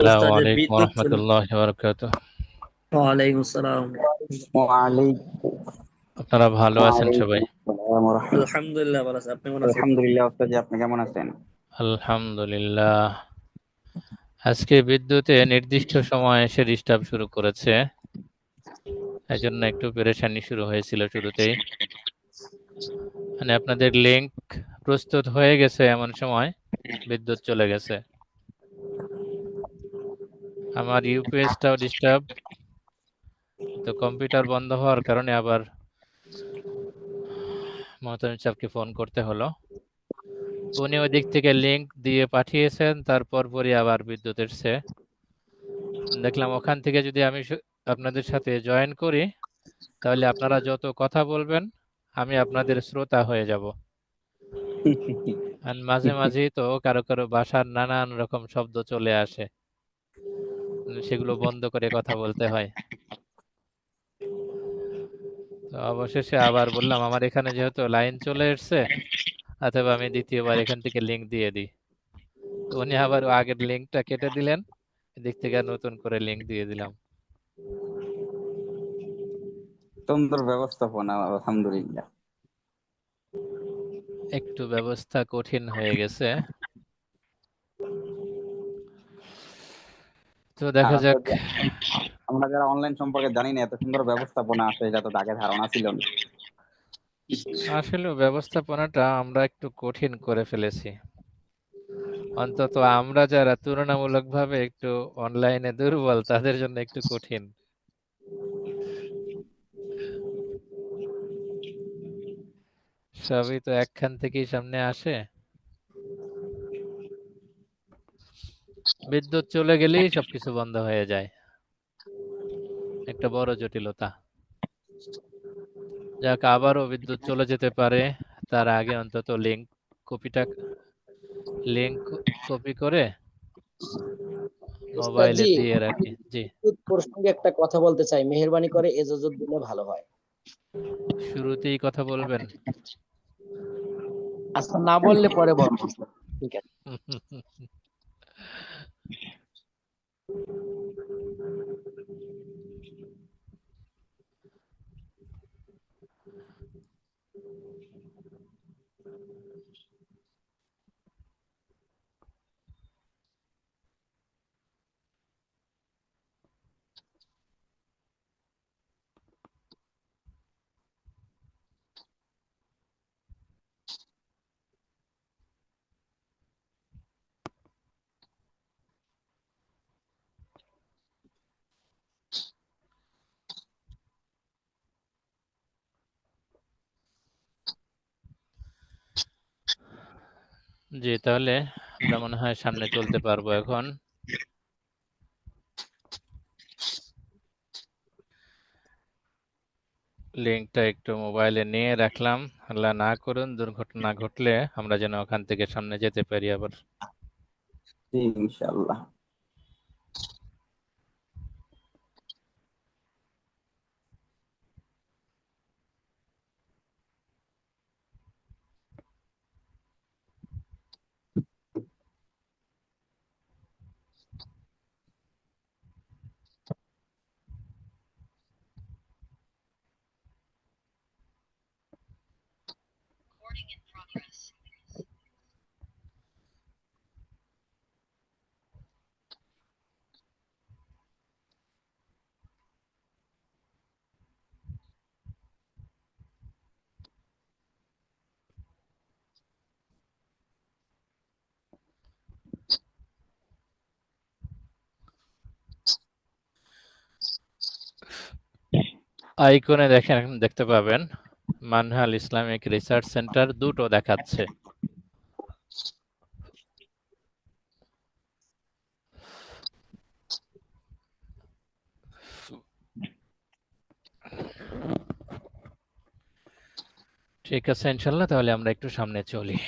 আসসালামু ওস্তাদের আলাইকুম বিদ্যুৎ চলে। রহমতুল্লাহ বারাকাতুহ। ওয়ালাইকুম আসসালাম। ওয়ালাইকুম আপনারা ভালো আছেন ওয়ালাইকুম সবাই? আসসালাম ওয়া রাহমাতুল্লাহ। আলহামদুলিল্লাহ ভালো আছি, আপনি কেমন আছেন? আলহামদুলিল্লাহ ওস্তাদ, আপনি কেমন আছেন? আলহামদুলিল্লাহ। আজকে বিদ্যুতে নির্দিষ্ট সময় এসে ডিস্টার্ব শুরু করেছে, এই জন্য একটু পেরেশানি শুরু হয়েছিল শুরুতেই। মানে আপনাদের লিংক প্রস্তুত হয়ে গেছে এমন সময় বিদ্যুৎ চলে গেছে। আমার ইউপিএসটাও ডিস্টার্ব, তো কম্পিউটার বন্ধ হওয়ার কারণে আবার মহতমিম সাহেবকে ফোন করতে হলো। উনি ওই দিক থেকে লিংক দিয়ে পাঠিয়েছেন, তারপর পরই আবার বিদ্যুৎ এসছে। দেখলাম ওখান থেকে যদি আমি আপনাদের সাথে জয়েন করি, তাহলে আপনারা যত কথা বলবেন আমি আপনাদের শ্রোতা হয়ে যাব। আর মাঝে মাঝেই তো কারো কারো বাসার নানান রকম শব্দ চলে আসে, সেগুলো বন্ধ করে কথা বলতে হয়। তো অবশেষে আবার বললাম আমার এখানে যেহেতু লাইন চলে এসছে, অথবা আমি দ্বিতীয়বার এখান থেকে লিংক দিয়ে দিই। তো উনি আবার আগের লিংকটা কেটে দিলেন, এদিক থেকে নতুন করে লিংক দিয়ে দিলাম। সুন্দর ব্যবস্থাপনা, আলহামদুলিল্লাহ। একটু ব্যবস্থা কঠিন হয়ে গেছে, তো আর দেখা যাক। ওস্তাদ, আমরা যারা অনলাইন সম্পর্কে জানি না, এত সুন্দর ব্যবস্থাপনা আছে এটা তো আগে ধারণা ছিল না। আসলে ব্যবস্থাপনাটা আমরা একটু কঠিন করে ফেলেছি, অন্তত আমরা যারা তুলনামূলকভাবে একটু অনলাইনে দুর্বল তাদের জন্য একটু কঠিন। সবই তো একখান থেকেই সামনে আসে। বিদ্যুৎ চলে গেলেই সবকিছু বন্ধ হয়ে যায়, একটা বড় জটিলতা। যাক, আবারও বিদ্যুৎ চলে যেতে পারে, তার আগে অন্তত কপিটা লিংক কপি করে উস্তাদ মোবাইলে জি, দিয়ে রাখি। জি, বিদ্যুৎ প্রসঙ্গে একটা কথা বলতে চাই, মেহেরবানি করে এজাজত দিলে ভালো হয়। শুরুতেই কথা বলবেন? আচ্ছা, না বললে পরে বলবো। ঠিক আছে। জি, তাহলে আমরা মনে হয় সামনে চলতে পারবো এখন। লিংকটা একটু মোবাইলে নিয়ে রাখলাম, আল্লাহ না করুন দুর্ঘটনা ঘটলে আমরা যেন ওখান থেকে সামনে যেতে পারি আবার। জি, ইনশাআল্লাহ। আইকনে দেখেন, দেখতে পাবেন মানহাল ইসলামিক রিসার্চ সেন্টার দুটো দেখাচ্ছে। ঠিক আছে ইনশাল্লাহ, তাহলে আমরা একটু সামনে চলি।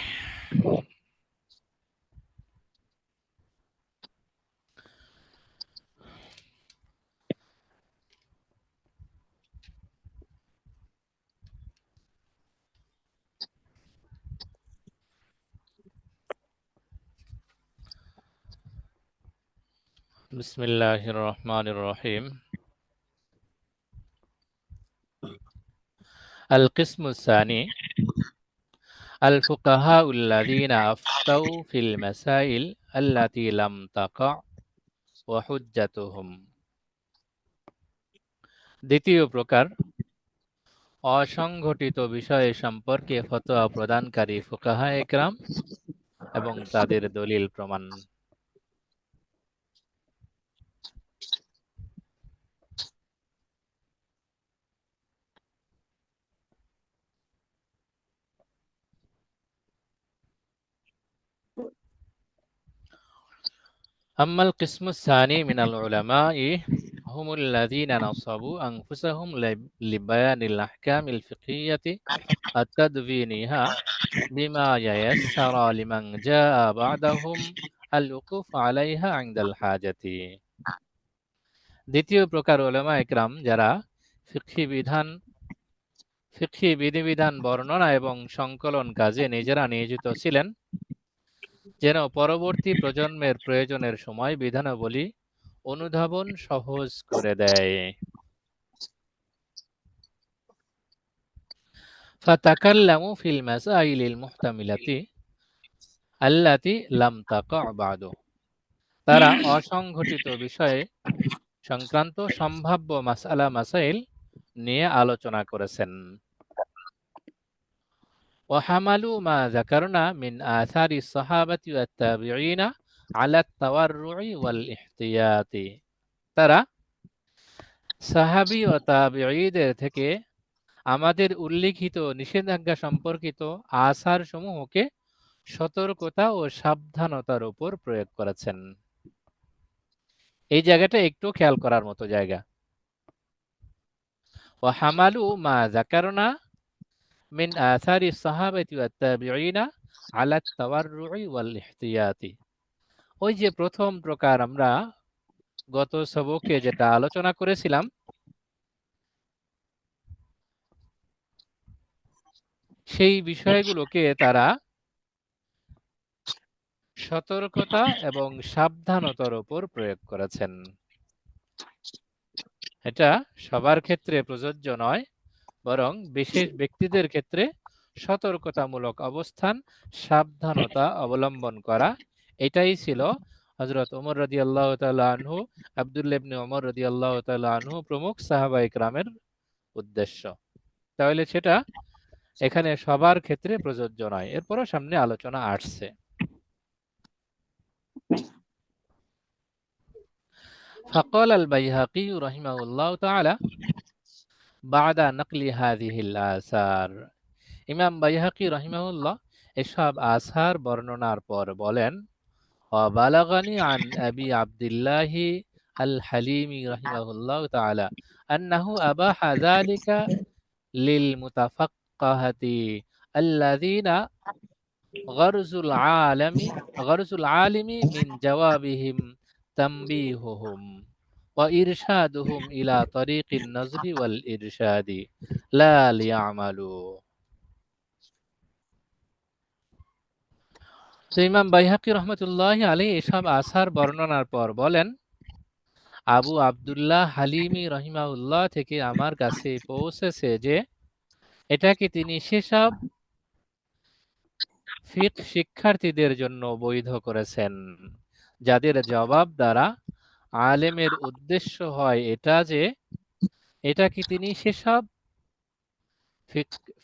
বিসমিল্লাহির রহমানির রহিম। আল কিসমুস সানি আল ফুকাহাউ আল্লাযীনা আফতাউ ফিল মাসাইল আল্লাতী লাম তাকা ওয়া হুজ্জাতুহুম। দ্বিতীয় প্রকার, অসংঘটিত বিষয় সম্পর্কে ফতোয়া প্রদানকারী ফুকাহায়ে কেরাম এবং তাদের দলিল প্রমাণ। আম্মাল কিসমুস সানি মিনাল উলামাই হুমুল্লাযীনা নাসাবু আনফুসাহুম লিবায়ানিল আহকামিল ফিকহিয়্যাতি আত-তাদবিনিহা বিমা ইয়ায়াসসারা লিমান জাআ বা'দাহুম আল-উকুফ আলাইহা ইনদাল হাজাতি। দ্বিতীয় প্রকার উলামায়ে কেরাম যারা ফিকহি বিধিবিধান বর্ণনা এবং সংকলন কাজে নিজেরা নিয়োজিত ছিলেন, যেন পরবর্তী প্রজন্মের প্রয়োজনের সময় বিধানাবলী অনুধাবন সহজ করে দেয়। ফাতাকাল্লামু ফিল মাসাইলিল মুহতামিলাতি আল্লাতী লাম তাকা বা'দু। তারা অসংঘটিত বিষয়ে সংক্রান্ত সম্ভাব্য মাসাইল নিয়ে আলোচনা করেছেন। وحملوا ما ذكرنا من آثار الصحابة والتابعين على التورع والاحتياط। তারা সাহাবী ও তাবেঈদের থেকে আমাদের উল্লিখিত নিষেধাজ্ঞা সম্পর্কিত আসার সমূহকে সতর্কতা ও সাবধানতার উপর প্রয়োগ করেছেন। এই জায়গাটা একটু খেয়াল করার মতো জায়গা। وحملوا ما ذكرنا মিন আসারি সাহাবাতি ওয়াত তাবিঈনা আলা তাওয়াররুই ওয়াল ইহতিয়াতি। ওই যে প্রথম প্রকার আমরা গত সবকে যেটা আলোচনা করেছিলাম, সেই বিষয়গুলোকে তারা সতর্কতা এবং সাবধানতার উপর প্রয়োগ করেছেন। এটা সবার ক্ষেত্রে প্রযোজ্য নয়, বরং বিশেষ ব্যক্তিদের ক্ষেত্রে সতর্কতামূলক অবস্থান, সাবধানতা অবলম্বন করা, এটাই ছিল হযরত ওমর রাদিয়াল্লাহু তাআলা আনহু, আব্দুল্লাহ ইবনে ওমর রাদিয়াল্লাহু তাআলা আনহু প্রমুখ সাহাবায়ে কেরামের উদ্দেশ্য। তাহলে সেটা এখানে সবার ক্ষেত্রে প্রযোজ্য নয়। এরপরও সামনে আলোচনা আসছে। فقال البيهقي رحمه الله تعالى بعد نقل هذه الآثار। ইমাম বাইহাকি রাহিমাহুল্লাহ এসব আসার বর্ণনার পর বলেন, وبلغني عن أبي عبد الله الحليمي رحمه الله تعالى أنه أباح ذلك للمتفقهة الذين غرز العالم من جوابهم تنبيههم وإرشادهم إلى طريق النظر والإرشاد لا ليعملوا। তো ইমাম বাইহাকি রহমতুল্লাহি আলাইহি এসব আসার বর্ণনার পর বলেন, আবু আব্দুল্লাহ হালিমি রহিমাহুল্লাহ থেকে আমার কাছে পৌঁছেছে যে এটাকে তিনি সেসব ফিকহ শিক্ষার্থীদের জন্য বৈধ করেছেন যাদের জবাব দ্বারা আলেমের উদ্দেশ্য হয় এটাকে তিনি সেসব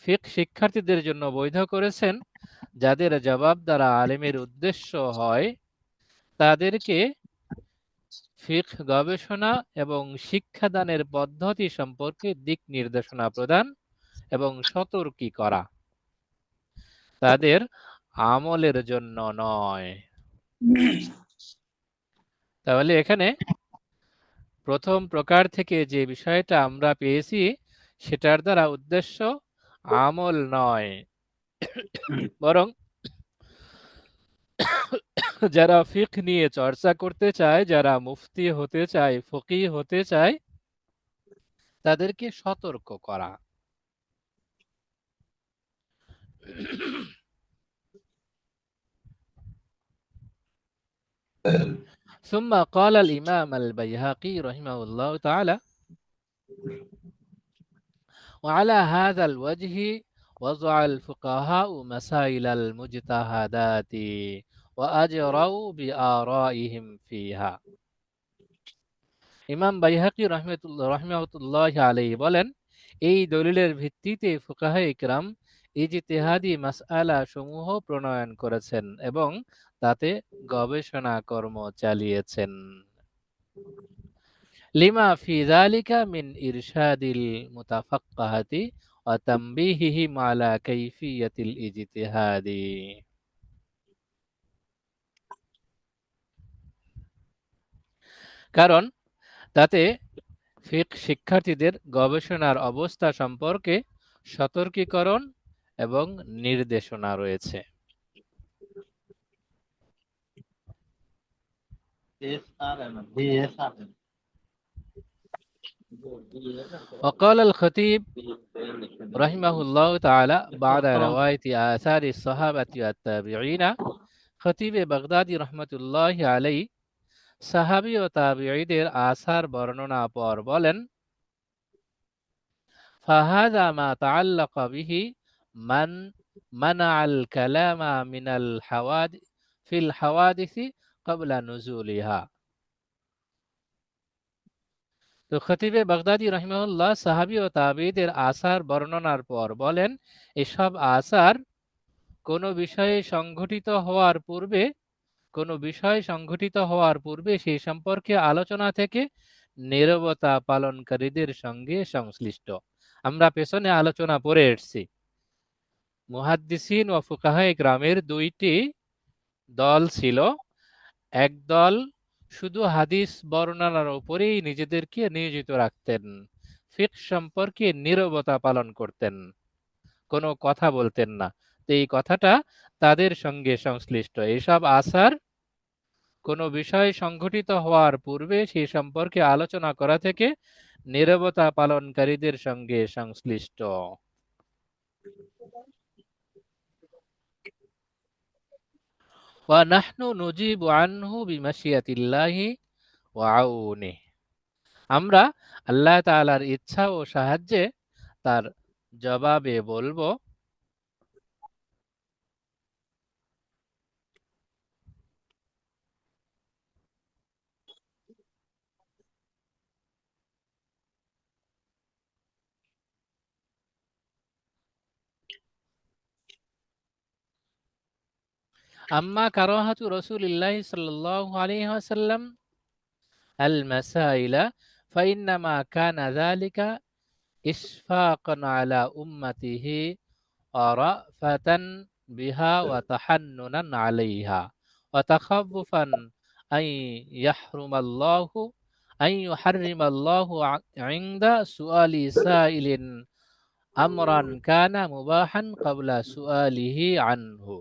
ফিকহ শিক্ষার্থীদের জন্য বৈধ করেছেন যাদের জবাব দ্বারা আলেমের উদ্দেশ্য হয় তাদেরকে ফিকহ গবেষণা এবং শিক্ষাদানের পদ্ধতি সম্পর্কে দিক নির্দেশনা প্রদান এবং সতর্কী করা, তাদের আমলের জন্য নয়। তাহলে এখানে প্রথম প্রকার থেকে যে বিষয়টা আমরা পেয়েছি সেটার দ্বারা উদ্দেশ্য আমল নয়, বরং যারা ফিকহ নিয়ে চর্চা করতে চায়, যারা মুফতি হতে চায়, ফকিহ হতে চায়, তাদেরকে সতর্ক করা। ثم قال الإمام البيهقي رحمه الله تعالى: وعلى هذا الوجه وضع الفقهاء مسائل المجتهدات وأجروا بآرائهم فيها। ইমাম বাইহাকি রহমাতুল্লাহ আলাইহি বলেন, এই দলিলের ভিত্তিতে ফুকাহে ইকরাম ইজতিহাদি মাসআলা সমূহ প্রণয়ন করেছেন এবং তাতে গবেষণা কর্ম চালিয়েছেন। লিমা ফি যালিকা মিন ইরশাদিল মুতাফাক্কাহাতি ওয়া তামবিহিহিম আলা কাইফিয়াতিল ইজতিহাদি। কারণ তাতে ফিকহ শিক্ষার্থীদের গবেষণার অবস্থা সম্পর্কে সতর্কীকরণ এবং নির্দেশনা রয়েছে। وقال الخطيب رحمه الله تعالى بعد رواية آثار الصحابة والتابعين, খতিব বাগদাদি রহমতুল্লাহ আলাই সাহাবী ও তাবিঈদের আসার বর্ণনা পর বলেন, ফাহাযা মা তাআল্লাকা বিহি মান মানাআল কালামা মিনাল ফিল হাওয়াদিসি ক্বাবলা নুজুলিহা। তো খতিবে বাগদাদি রাহিমাহুল্লাহ সাহাবী ও তাবিঈদের আসার বর্ণনার পর বলেন, এসব আসার কোনো বিষয় সংঘটিত হওয়ার পূর্বে সেই সম্পর্কে আলোচনা থেকে নীরবতা পালনকারীদের সঙ্গে সংশ্লিষ্ট। আমরা পেছনে আলোচনা পড়ে এসেছি, মুহাদ্দিসিন ও ফুকাহায়ে কেরামের দুইটি দল ছিল। এক দল শুধু হাদিস বর্ণনার উপরেই নিজেদেরকে নিয়োজিত রাখতেন, ফিকহ সম্পর্কে নীরবতা পালন করতেন, কোনো কথা বলতেন না। তো এই কথাটা তাদের সঙ্গে সংশ্লিষ্ট। এসব আসার কোনো বিষয় সংঘটিত হওয়ার পূর্বে সেই সম্পর্কে আলোচনা করা থেকে নীরবতা পালনকারীদের সঙ্গে সংশ্লিষ্ট। ওয়া নাহনু নুজিবু আনহু বিমাশিয়াতিল্লাহি ওয়া আউনিহি, আমরা আল্লাহ তাআলার ইচ্ছা ও সাহায্যে তার জবাবে বলবো, আম্মা কারাহাতু রাসূলিল্লাহি সাল্লাল্লাহু আলাইহি ওয়াসাল্লাম আল মাসাইলা ফাইন্নামা কানা যালিকা ইশফাকান আলা উম্মতিহি ওয়া রাফাতান বিহা ওয়া তাহান্নুনান আলাইহা ওয়া তাখাফফুফান আন ইউহাররিমাল্লাহু ইনদা সুআলি সাইলিন আমরান কানা মুবাহান ক্বাবলা সুআলিহি আনহু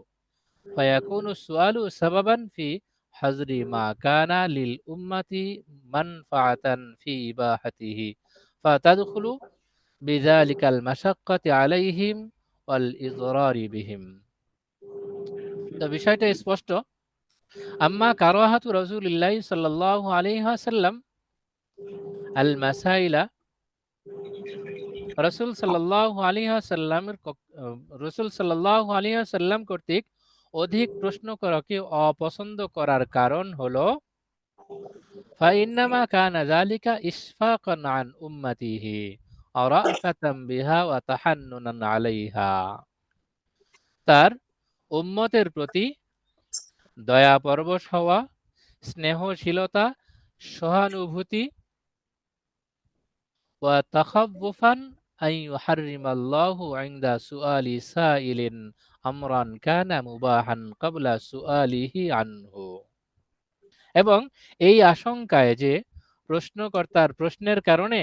ফায়াকুনু সুআলু সাবাবান ফি হাজরি মা কানা লিল উম্মতি মানফাআতান ফি ইবাহাতিহি ফাতাদখুলু বিযালিকাল মাশাক্কাতি আলাইহিম ওয়াল ইযরারি বিহিম। তো বিষয়টা স্পষ্ট। আম্মা কারাহাতু রাসূলিল্লাহি সাল্লাল্লাহু আলাইহি ওয়াসাল্লাম আল মাসাইলা, রাসূল সাল্লাল্লাহু আলাইহি ওয়াসাল্লাম কর্তৃক অধিক প্রশ্ন করাকে অপছন্দ করার কারণ হলো ফাইন্নামা কানা যালিকা ইশফাকান আন উম্মতিহি ওয়া রাফাতান বিহা ওয়া তাহান্নুনান আলাইহা, তার উম্মতের প্রতি দয়া পরবশ হওয়া, স্নেহশীলতা, সহানুভূতি, ওয়া তাখাফফুফান আন ইউহাররিমাল্লাহু ইনদা সুআলি সাইলিন আমরান কানা মুবাহান ক্বাবলা সুআলিহি আনহু, এবং এই আশঙ্কায় যে প্রশ্নকর্তার প্রশ্নের কারণে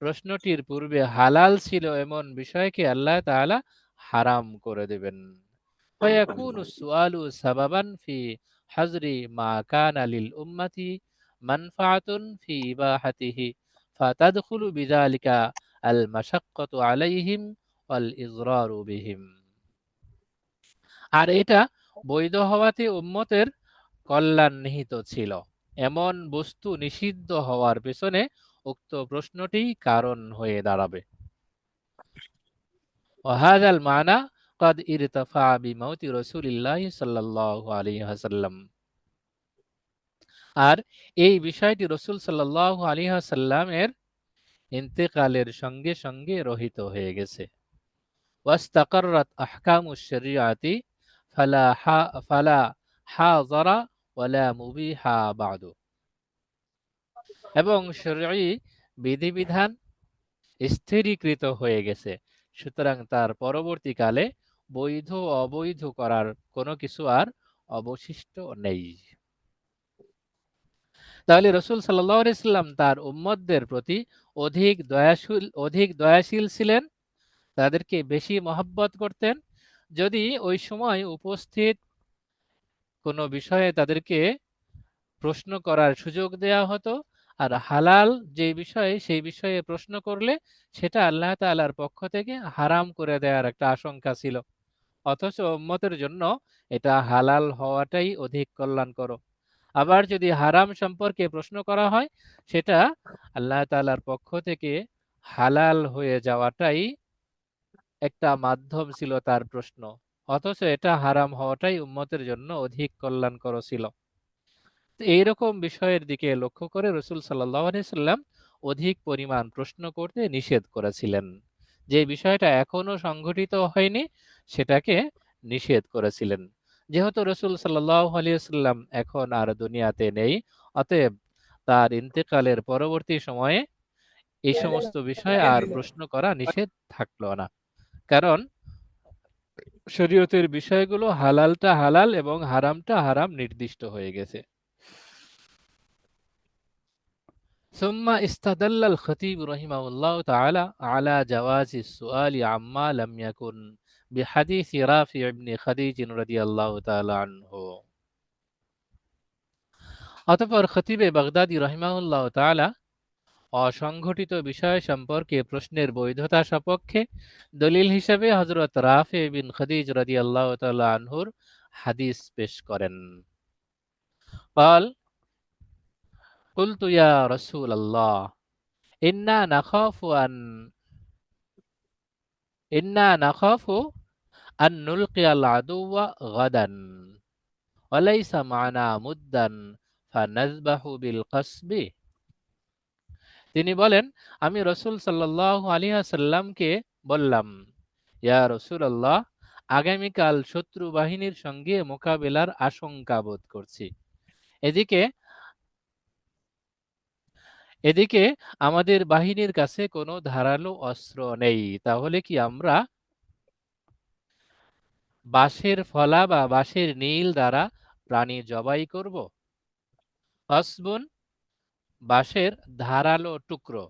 প্রশ্নটির পূর্বে হালাল ছিল এমন বিষয়কে আল্লাহ তাআলা হারাম করে দেবেন। ফায়াকুনু সুআলু সাবাবান ফি হাজরি মা কানা লিল উম্মতি মানফাআতুন ফি ইবাহাতিহি ফাতাদখুলু বিযালিকা আল মাশাক্কাতু আলাইহিম ওয়াল ইযরারু বিহিম। আর এটা বৈধ হওয়াতে উম্মতের কল্যাণ নিহিত ছিল। এমন বস্তু নিষিদ্ধ হওয়ার পেছনে উক্ত প্রশ্নটি কারণ হয়ে দাঁড়াবে। ওয়াহাদাল মানা قد ارتفع بموت رسول الله صلى الله عليه وسلم। আর এই বিষয়টি রাসূল সাল্লাল্লাহু আলাইহি ওয়াসাল্লামের ইন্তেকালের সঙ্গে সঙ্গে রহিত হয়ে গেছে। ওয়াস্তাকাররাত আহকামুশ শরিয়াতি ফালা হাযরা ওয়ালা মুবিহা বা'দু। এবং শরঈ বিধিবিধান স্থিরীকৃত হয়ে গেছে, সুতরাং তার পরবর্তীকালে বৈধ অবৈধ করার কোনো কিছু আর অবশিষ্ট নেই। তাহলে রাসূল সাল্লাল্লাহু আলাইহি সাল্লাম তার উম্মতদের প্রতি অধিক দয়াশীল ছিলেন, তাদেরকে বেশি মহব্বত করতেন। যদি ওই সময় উপস্থিত কোনো বিষয়ে তাদেরকে প্রশ্ন করার সুযোগ দেয়া হতো, আর হালাল যে বিষয়ে সেই বিষয়ে প্রশ্ন করলে সেটা আল্লাহ তাআলার পক্ষ থেকে হারাম করে দেওয়ার একটা আশঙ্কা ছিল, অথচ উম্মতের জন্য এটা হালাল হওয়াটাই অধিক কল্যাণকর। আবার যদি হারাম সম্পর্কে প্রশ্ন করা হয়, সেটা আল্লাহ তাআলার পক্ষ থেকে হালাল হয়ে যাওয়াটাই একটা মাধ্যম ছিল তার প্রশ্ন, অথচ এটা হারাম হওয়াটাই উম্মতের জন্য অধিক কল্যাণকর ছিল। এইরকম বিষয়ের দিকে লক্ষ্য করে রাসূল সাল্লাল্লাহু আলাইহি সাল্লাম অধিক পরিমাণ প্রশ্ন করতে নিষেধ করেছিলেন। যে বিষয়টা এখনো সংঘটিত হয়নি সেটাকে নিষেধ করেছিলেন। যেহেতু রাসূল সাল্লাল্লাহু আলাইহি সাল্লাম এখন আর দুনিয়াতে নেই, অতএব তার ইন্তেকালের পরবর্তী সময়ে এই সমস্ত বিষয় আর প্রশ্ন করা নিষেধ থাকলো না, কারণ শরীয়তের বিষয়গুলো হালালটা হালাল এবং হারামটা হারাম নির্দিষ্ট হয়ে গেছে। ثم استدل الخطيب رحمه الله تعالى على جواز السؤال عما لم يكن بحديث رافع بن خديج رضي الله تعالى عنه। অতঃপর খতিবে বাগদাদি রাহিমাহুল্লাহ তাআলা অসংঘটিত বিষয় সম্পর্কে প্রশ্নের বৈধতা সপক্ষে দলিল হিসেবে হযরত রাফি বিন খাদিজ রাদিয়াল্লাহু তাআলা আনহুর হাদিস পেশ করেন। قال قلت يا رسول الله إنا نخاف أن نلقي العدو غدا وليس معنا مدا فنذبح بالقصب। তিনি বলেন, আমি রাসূল সাল্লাল্লাহু আলাইহি ওয়াসাল্লামকে বললাম, ইয়া রাসূলুল্লাহ, আগামীকাল শত্রু বাহিনীর সঙ্গে মোকাবেলার আশঙ্কা বোধ করছি। এদিকে আমাদের বাহিনীর কাছে কোনো ধারালো অস্ত্র নেই, তাহলে কি আমরা বাঁশের ফলা বা বাঁশের নীল দ্বারা প্রাণী জবাই করব? কসবুন, বাঁশের ধারালো টুকরো।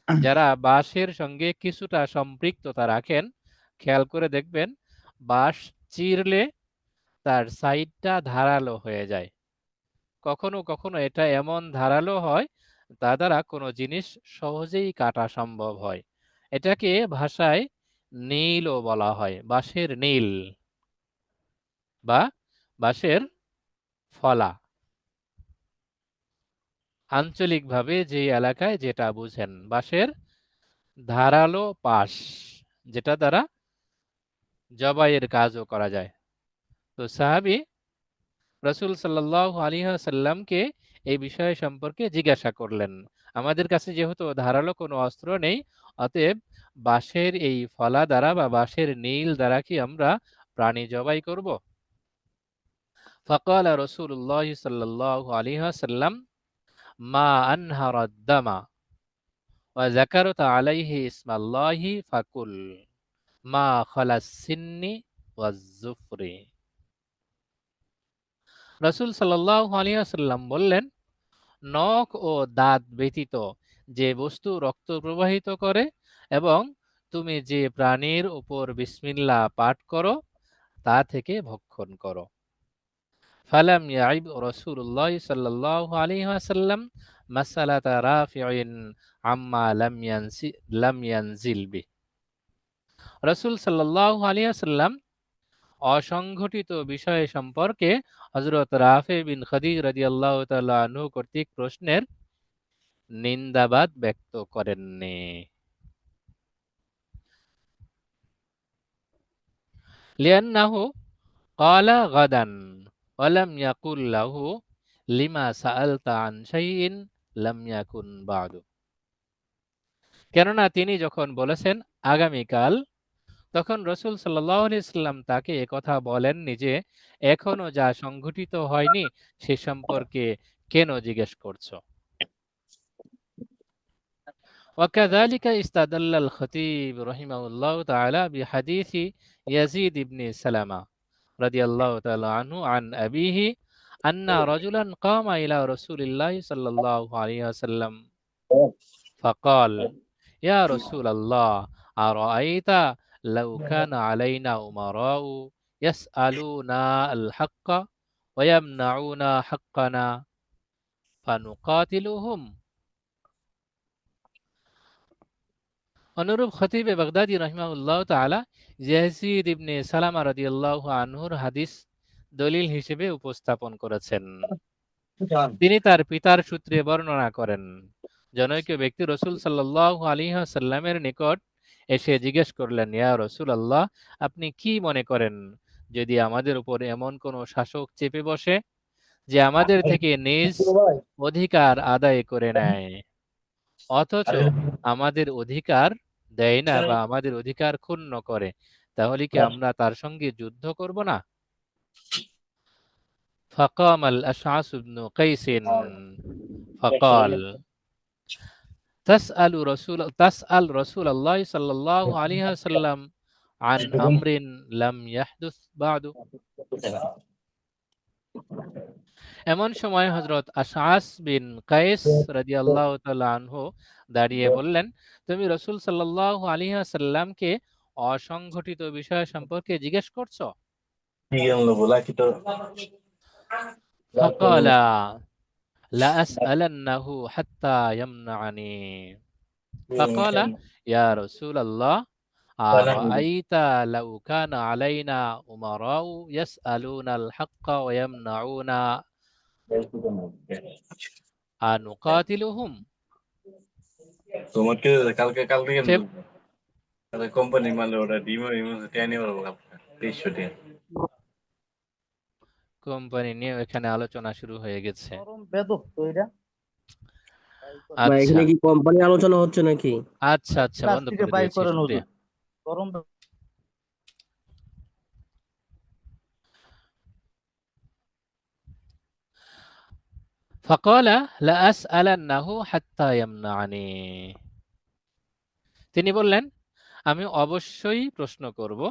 যারা বাঁশের সঙ্গে কিছুটা সম্পৃক্ততা রাখেন, খেয়াল করে দেখবেন বাঁশ চিরলে তার সাইডটা ধারালো হয়ে যায়। কখনো কখনো এটা এমন ধারালো হয় তা দ্বারা কোনো জিনিস সহজেই কাটা সম্ভব হয়। এটাকে ভাষায় নীলও বলা হয়, বাঁশের নীল বা বাঁশের ফলা। আঞ্চলিকভাবে যে এলাকায় যেটা বুঝেন, বাঁশের ধারালো পাশ যেটা দ্বারা জবাইয়ের কাজও করা যায়। তো সাহাবী রাসূল সাল্লাল্লাহু আলাইহি ওয়াসাল্লামকে এই বিষয় সম্পর্কে জিজ্ঞাসা করলেন। আমাদের কাছে যেহেতু ধারালো কোনো অস্ত্র নেই, অতএব বাঁশের এই ফলা দ্বারা বা বাঁশের নীল দ্বারা কি আমরা প্রাণী জবাই করব? ফাকাল রাসূলুল্লাহ সাল্লাল্লাহু আলাইহি ওয়াসাল্লাম মা আনহারাদ দামা ওয়া যাকারতা আলাইহি ইসমাল্লাহি ফাকুল মা খালাস সিন্নি ওয়াজ যুফরি। রাসূল সাল্লাল্লাহু আলাইহি ওয়াসাল্লাম বললেন, নখ ও দাঁত ব্যতীত যে বস্তু রক্ত প্রবাহিত করে এবং তুমি যে প্রাণীর উপর বিসমিল্লাহ পাঠ করো তা থেকে ভক্ষণ করো। ফালাম ইয়াইব রাসূলুল্লাহ সাল্লাল্লাহু আলাইহি ওয়াসাল্লাম মাসালাতা রাফিইন আম্মা লাম ইয়ানজিল বি। রাসূল সাল্লাল্লাহু আলাইহি ওয়াসাল্লাম অসংঘটিত বিষয় সম্পর্কে হযরত রাফি বিন খাদিজ রাদিয়াল্লাহু তাআলা আনহু কর্তৃক প্রশ্নের নিন্দাবাদ ব্যক্ত করেননি। লিআন্নাহু ক্বালা গাদান ওয়া লাম ইয়াকুল লাহু লিমা সাআলতা আন শাইইন লাম ইয়াকুন বা'দু। কেননা তিনি যখন বলেছেন আগামীকাল, তখন রাসূল সাল্লাল্লাহু আলাইহি ওয়াসাল্লাম তাকে একথা বলেননি যে এখনো যা সংঘটিত হয়নি সে সম্পর্কে কেন জিজ্ঞেস করছো। وكذلك استدل الخطيب رحمه الله تعالى بحديث يزيد بن سلمة رضي الله تعالى عنه عن أبيه أن رجلا قام إلى رسول الله صلى الله عليه وسلم فقال يا رسول الله أرأيت لو كان علينا أمراء يسألون الحق ويمنعون حقنا فنقاتلهم। অনুরূপ খতিবে বাগদাদি রাহিমাহুল্লাহ তাআলা ইয়াজিদ ইবনে সালামা রাদিয়াল্লাহু আনহুর হাদিস দলিল হিসেবে উপস্থাপন করেছেন। তিনি তার পিতার সূত্রে বর্ণনা করেন, জনৈক ব্যক্তি রাসূল সাল্লাল্লাহু আলাইহি ওয়াসাল্লামের নিকট এসে জিজ্ঞেস করলেন, ইয়া রাসূলুল্লাহ, আপনি কি মনে করেন যদি আমাদের উপর এমন কোন শাসক চেপে বসে যে আমাদের থেকে নিজ অধিকার আদায় করে নেয় অথচ আমাদের অধিকার দেয় না বা আমাদের অধিকার ক্ষুণ্ণ করে, তাহলে কি আমরা তার সঙ্গে যুদ্ধ করব না? فقام الأشعث بن قيس فقال تسأل رسول الله صلى الله عليه وسلم عن أمر لم يحدث بعد। এমন সময় হযরত আশআস বিন কায়েস রাদিয়াল্লাহু তাআলা আনহু দাঁড়িয়ে বললেন, তুমি রাসূল সাল্লাল্লাহু আলাইহি ওয়াসাল্লামকে অসংঘটিত বিষয় সম্পর্কে জিজ্ঞেস করছো? فقال لا أسألنه حتى يمنعني فقال يا رسول الله أرأيت لو كان علينا أمراء يسألون الحق ويمنعون أنقاتلهم। তোমাকে কালকে কোম্পানি মালে ওরা ডিমো টেনে ওরা 2300 টাকা কোম্পানি নিয়ে এখানে আলোচনা শুরু হয়ে গেছে। ভাই এখানে কি কোম্পানি আলোচনা হচ্ছে নাকি? আচ্ছা আচ্ছা, বন্ধ করে দিয়েছি। শুক্রিয়া। فقال لأسألنه حتى يمنعني। তিনি বললেন, আমি অবশ্যই প্রশ্ন করব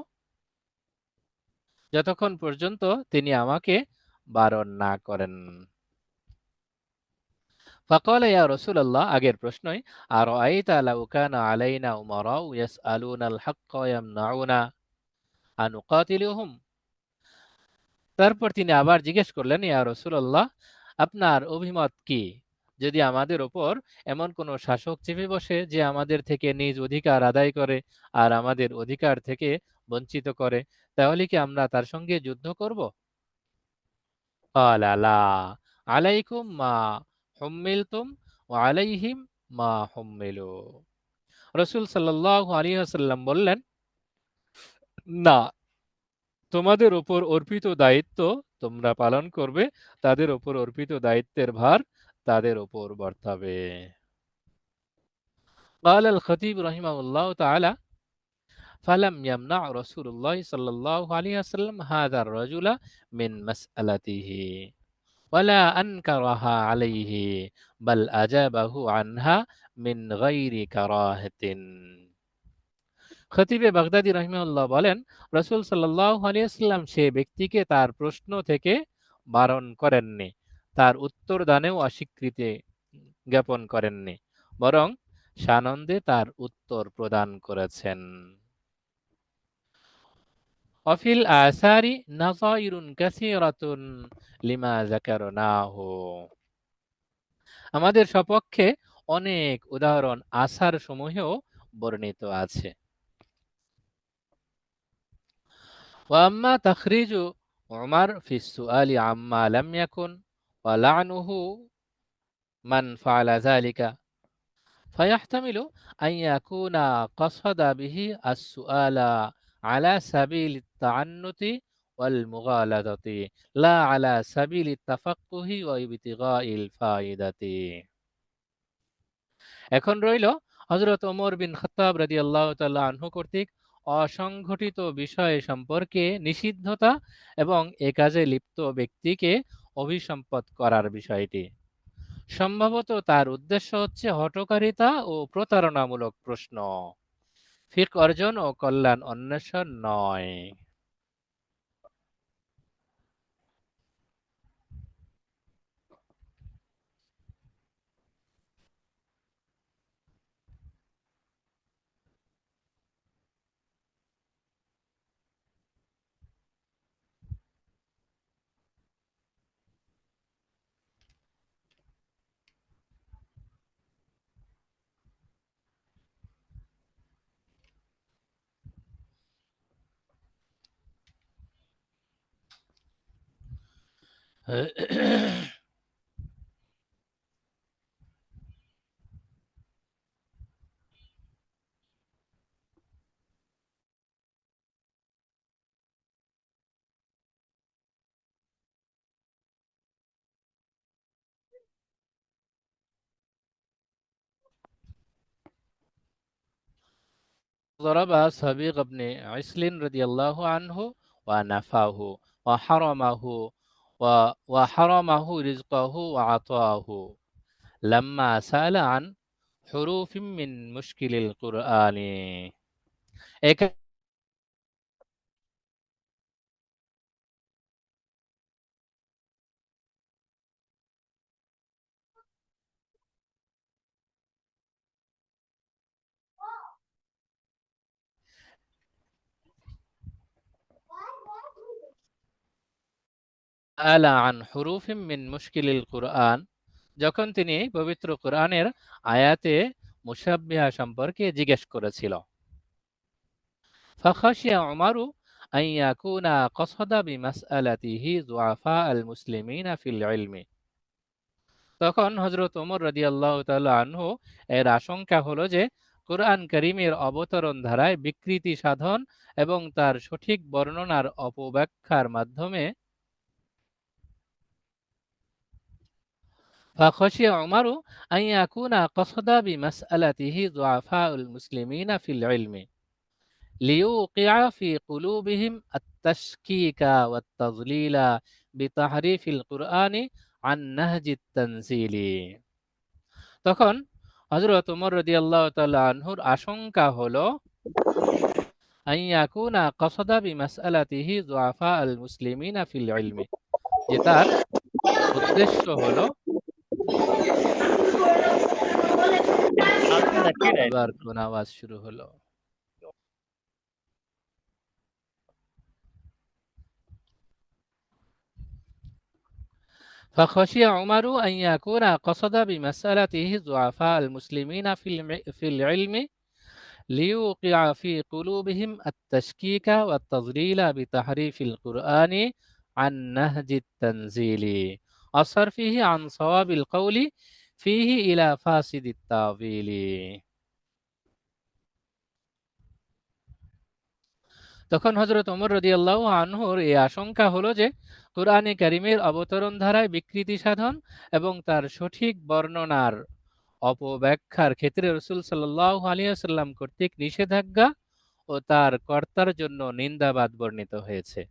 যতক্ষণ পর্যন্ত তিনি আমাকে বারণ না করেন। فقال يا رسول الله, আগের প্রশ্নই, أرأيت لو كان علينا أمراء يسألون الحق ويمنعون أنقاتلهم। তারপর তিনি আবার জিজ্ঞেস করলেন, ইয়া রাসূলুল্লাহ, আপনার অভিমত কি যদি আমাদের উপর এমন কোন শাসক চেপে বসে যে আমাদের থেকে নিজ অধিকার আদায় করে আর আমাদের অধিকার থেকে বঞ্চিত করে, তাহলে কি আমরা তার সঙ্গে যুদ্ধ করব? قال لا عليكم ما حملتم وعليهم ما حملوا। রাসূল সাল্লাল্লাহু আলাইহি ওয়াসাল্লাম বললেন, না, তোমাদের উপর অর্পিত দায়িত্ব তোমরা পালন করবে, তাদের উপর অর্পিত দায়িত্বের ভার তাদের উপর বর্তাবে। قال الخطيب رحمه الله تعالى فلم يمنع رسول الله صلى الله عليه وسلم هذا الرجل من مسألته ولا أنكرها عليه بل أجابه عنها من غير كراهة। খতিবে বাগদাদি রাহিমাহুল্লাহ বলেন, রাসূল সাল্লাল্লাহু আলাইহি ওয়াসাল্লাম সে ব্যক্তিকে তার প্রশ্ন থেকে বারণ করেননি, তার উত্তর দানেও অস্বীকৃতি জ্ঞাপন করেননি, বরং সানন্দে তার উত্তর প্রদান করেছেন। অফিল আসারি নাযাইরুন কাসীরাতুন লিমা যাকারনাহু। আমাদের সপক্ষে অনেক উদাহরণ আসার সমূহেও বর্ণিত আছে। وأما تخريج عمر في السؤال عما لم يكن ولعنه من فعل ذلك فيحتمل أن يكون قصد به السؤال على سبيل التعنت والمغالطة لا على سبيل التفقه وابتغاء الفائدة। এখন রইল হযরত ওমর বিন খাত্তাব রাদিয়াল্লাহু তাআলা আনহু কর্তৃক অসংঘটিত বিষয় সম্পর্কে নিষিদ্ধতা এবং এ কাজে লিপ্ত ব্যক্তিকে অভিসম্পাত করার বিষয়টি। সম্ভবত তার উদ্দেশ্য হচ্ছে হঠকারিতা ও প্রতারণামূলক প্রশ্ন, ফিকহ অর্জন ও কল্যাণ অন্বেষণ নয়। ضرب سبيق بن عسل رضي الله عنه ونفاه وحرمه رزقه وعطاه لما سأل عن حروف من مشكل القرآن। سأل عن حروف من مشكل القرآن, যখন তিনি পবিত্র কোরআনের আয়াতে মুশাব্বিহা সম্পর্কে জিজ্ঞেস করেছিল। فخشي عمر أن يكون قصد بمسألته ضعفاء المسلمين في العلم। তখন হযরত ওমর রাদিয়াল্লাহু তাআলা আনহু এর আশঙ্কা হলো যে কোরআন কারীমের অবতরণ ধারায় বিকৃতি সাধন এবং তার সঠিক বর্ণনার অপব্যাখ্যার মাধ্যমে فخشي عمر أن يكون قصد بمسألته ضعفاء المسلمين في العلم ليوقع في قلوبهم التشكيك والتضليل بتحريف القرآن عن نهج التنزيل। তখন হযরত ওমর রাদিয়াল্লাহু তাআলা আনহুর আশঙ্কা হলো أن يكون قصد بمسألته ضعفاء المسلمين في العلم, যে তার উদ্দেশ্য হলো আবার কোন আওয়াজ শুরু হলো। فخشي عمر أن يكون قصد بمسألته ضعفاء المسلمين في العلم ليوقع في قلوبهم التشكيك والتضليل بتحريف القرآن عن نهج التنزيل وصرفه عن صواب القول فيه إلى فاسد التأويل। তখন হযরত ওমর রাদিয়াল্লাহু আনহুর এই আশঙ্কা হলো যে কোরআনে কারীমের অবতরণ ধারায় বিকৃতি সাধন এবং তার সঠিক বর্ণনার অপব্যাখ্যার ক্ষেত্রে রাসূল সাল্লাল্লাহু আলাইহি ওয়াসাল্লাম কর্তৃক নিষেধাজ্ঞা ও তার কর্তার জন্য নিন্দাবাদ বর্ণিত হয়েছে।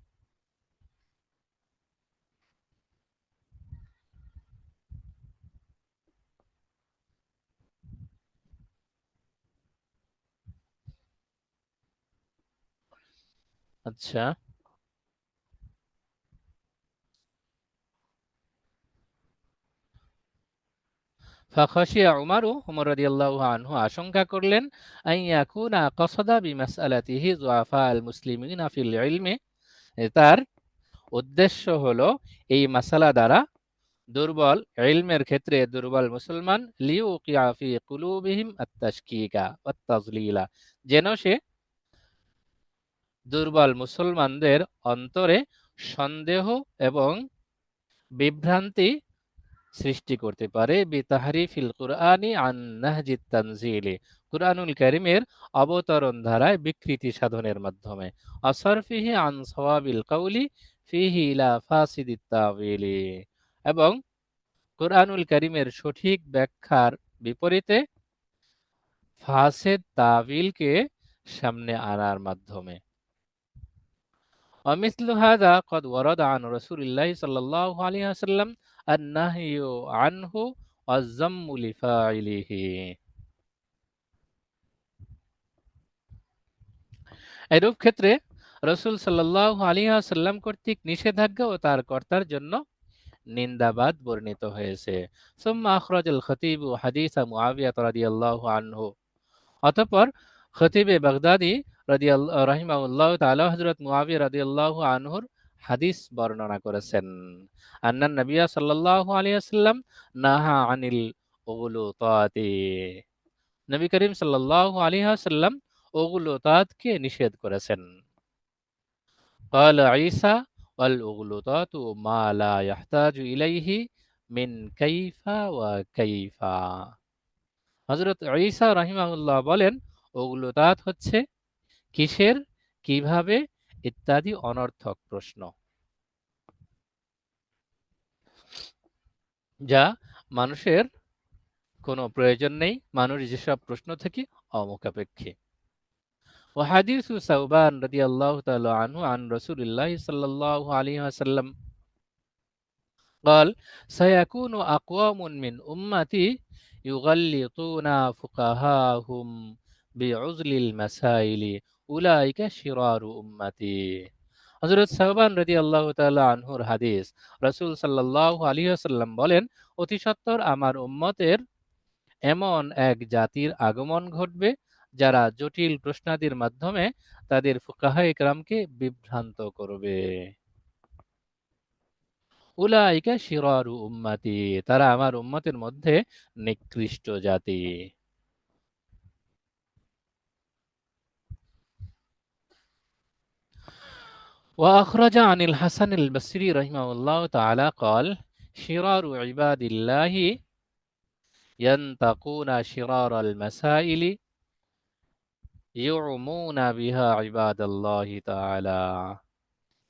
আচ্ছা, فخشي عمر ওমর রাদিয়াল্লাহু আনহু আশঙ্কা করলেন أن يكون قصد بمسألته ضعفاء المسلمين في العلم, তার উদ্দেশ্য হলো এই মাসালা দ্বারা দুর্বল ইলমের ক্ষেত্রে দুর্বল মুসলমান লিউকিয়া ফি কুলুবিহিম আত-তাশকিকা ওয়াত-তাযলিলা, যেন সে দুর্বল মুসলমানদের অন্তরে সন্দেহ এবং বিভ্রান্তি সৃষ্টি করতে পারে বিতাহরিফিল কুরআনি আন নাহজিত তানজিলি, কুরআনুল কারীমের অবতরণ ধারায় বিকৃতি সাধনের মাধ্যমে, আসরফিহি আন সাওয়াবিল কাউলি ফিহি ইলা ফাসিদিত তাওয়িলি, এবং কুরআনুল কারীমের সঠিক ব্যাখ্যার বিপরীতে ফাসেদ তাবিলকে সামনে আনার মাধ্যমে। ومثل هذا قد ورد عن رسول الله صلى الله عليه وسلم النهي عنه والذم لفاعله। এরূপ ক্ষেত্রে রাসূল সাল্লাল্লাহু আলাইহি ওয়াসাল্লাম কর্তৃক নিষেধাজ্ঞা ও তার কর্তার জন্য নিন্দাবাদ বর্ণিত হয়েছে। সুম্মা আখরাজাল খতীব হাদিস মুআবিয়া রাদিয়াল্লাহু আনহু, অতঃপর খতীবে বাগদাদি রাহিমাহুল্লাহ তাআলা হযরত মুআবিয়া রাদিয়াল্লাহু আনহুর হাদিস বর্ণনা করেছেন। আন্নান নবিয়্যা সাল্লাল্লাহু আলাইহি ওয়াসাল্লাম নাহা আনিল উগুলুতাতি, নবী করিম সাল্লাল্লাহু আলাইহি ওয়াসাল্লাম উগুলুতাতকে নিষেধ করেছেন। ক্বালা ঈসা ওয়াল উগুলুতাতু মা লা ইয়াহতাজু ইলাইহি মিন কাইফা ওয়া কাইফা। হযরত ঈসা রাহিমাহুল্লাহ বলেন, উগুলুতাত হচ্ছে কিসের, কিভাবে ইত্যাদি অনর্থক প্রশ্ন, যা মানুষের কোনো প্রয়োজন নেই, মানুষ যেসব প্রশ্ন থেকে অমুখাপেক্ষী। وحديث ثوبان رضي الله تعالى عنه عن رسول الله صلى الله عليه وسلم قال سيكون أقوام من أمتي يغلطون فقهاهم بعزل المسائل أولئك شرار أمتي। হযরত সাওবান রাদিয়াল্লাহু তাআলা আনহুর হাদিস, রাসূল সাল্লাল্লাহু আলাইহি ওয়াসাল্লাম বলেন, অতি সত্বর আমার উম্মতের এমন এক জাতির আগমন ঘটবে যারা জটিল প্রশ্নাদির মাধ্যমে তাদের ফুকাহায়ে কেরামকে বিভ্রান্ত করবে। উলাইকা শিরারু উম্মতি, তারা আমার উম্মতের মধ্যে নিকৃষ্ট জাতি। وأخرج عن الحسن البصري رحمه الله تعالى قال شرار عباد الله ينتقون شرار المسائل ইউমুনা বিহা ইবাদাল্লাহি তাআলা।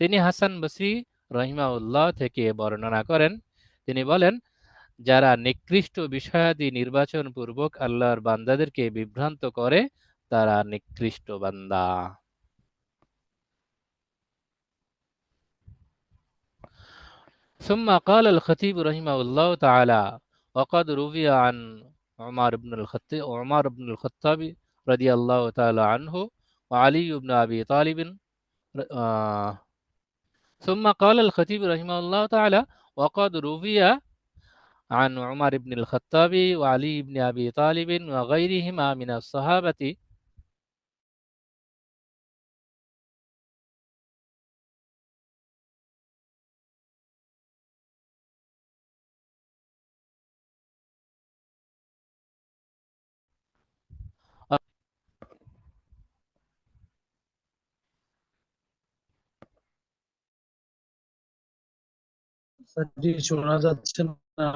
তিনি হাসান বসরি রাহিমাহুল্লাহ থেকে বর্ণনা করেন, তিনি বলেন, যারা নিকৃষ্ট বিষয়াদি নির্বাচন পূর্বক আল্লাহর বান্দাদেরকে বিভ্রান্ত করে তারা নিকৃষ্ট বান্দা। ثم قال الخطيب رحمه الله تعالى وقد روي عن عمر بن الخطاب رضي الله تعالى عنه وعلي بن أبي طالب ثم قال الخطيب رحمه الله تعالى وقد روي عن عمر بن الخطاب وعلي بن أبي طالب وغيرهما من الصحابة শোনা যাচ্ছে না,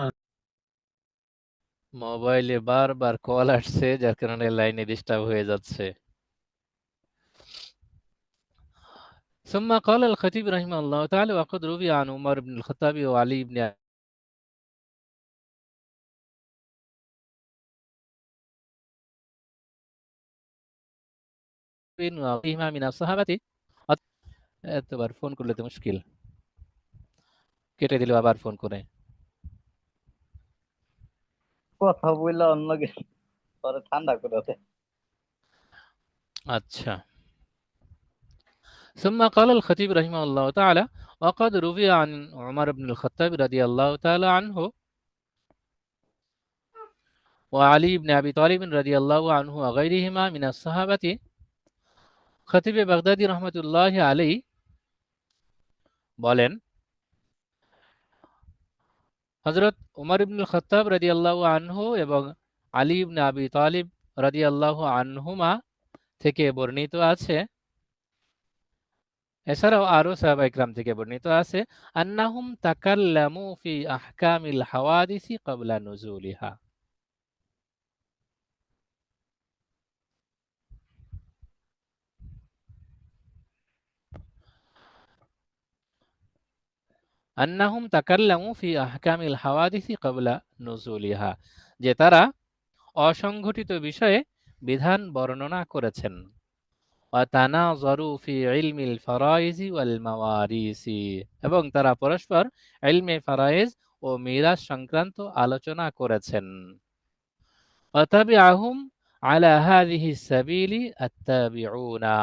মোবাইলে বারবার কল আসছে যার কারণে লাইনে ডিস্টার্ব হয়ে যাচ্ছে। ثم قال الخطيب رحمه الله تعالى وقد روي عن عمر بن الخطاب وعلي بن وغيرهما من الصحابة। এতবার ফোন করলে তো মুশকিল, কেটে দিল আবার ফোন করে। কথা বললে অন্য পরে ঠান্ডা করে দেয়। আচ্ছা। ثم قال الخطيب رحمه الله تعالى وقد روي عن عمر بن الخطاب رضي الله تعالى عنه وعلي بن أبي طالب رضي الله عنه وغيرهما من الصحابة। খতিবে বাগদাদি রহমতুল্লাহি আলাইহি বলেন, হযরত উমর ইবনুল খাত্তাব রাদিয়াল্লাহু আনহু এবং আলী ইবনে আবি তালিব রাদিয়াল্লাহু আনহুমা থেকে বর্ণিত আছে এছাড়াও আরো সাহাবা ইকরাম থেকে বর্ণিত আছে আন্নাহুম তাকাল্লামু ফি আহকামিল হাওয়াদিসি ক্বাবলা নুজুলিহা। আন্নাহুম তাকাল্লামু ফি আহকামিল হাওয়াদিসি ক্বাবলা নুজুলিহা, যে তারা অসংঘটিত বিষয়ে বিধান বর্ণনা করেছেন। ওয়া তানাযারু ফি ইলমিল ফারাইজি ওয়াল মাওয়ারিসি, এবং তারা পরস্পর ইলমে ফারাইজ ও মিরাস সংক্রান্ত আলোচনা করেছেন। ওয়া তাবিআহুম আলা হাযিহি সাবিলি আত-তাবিউনা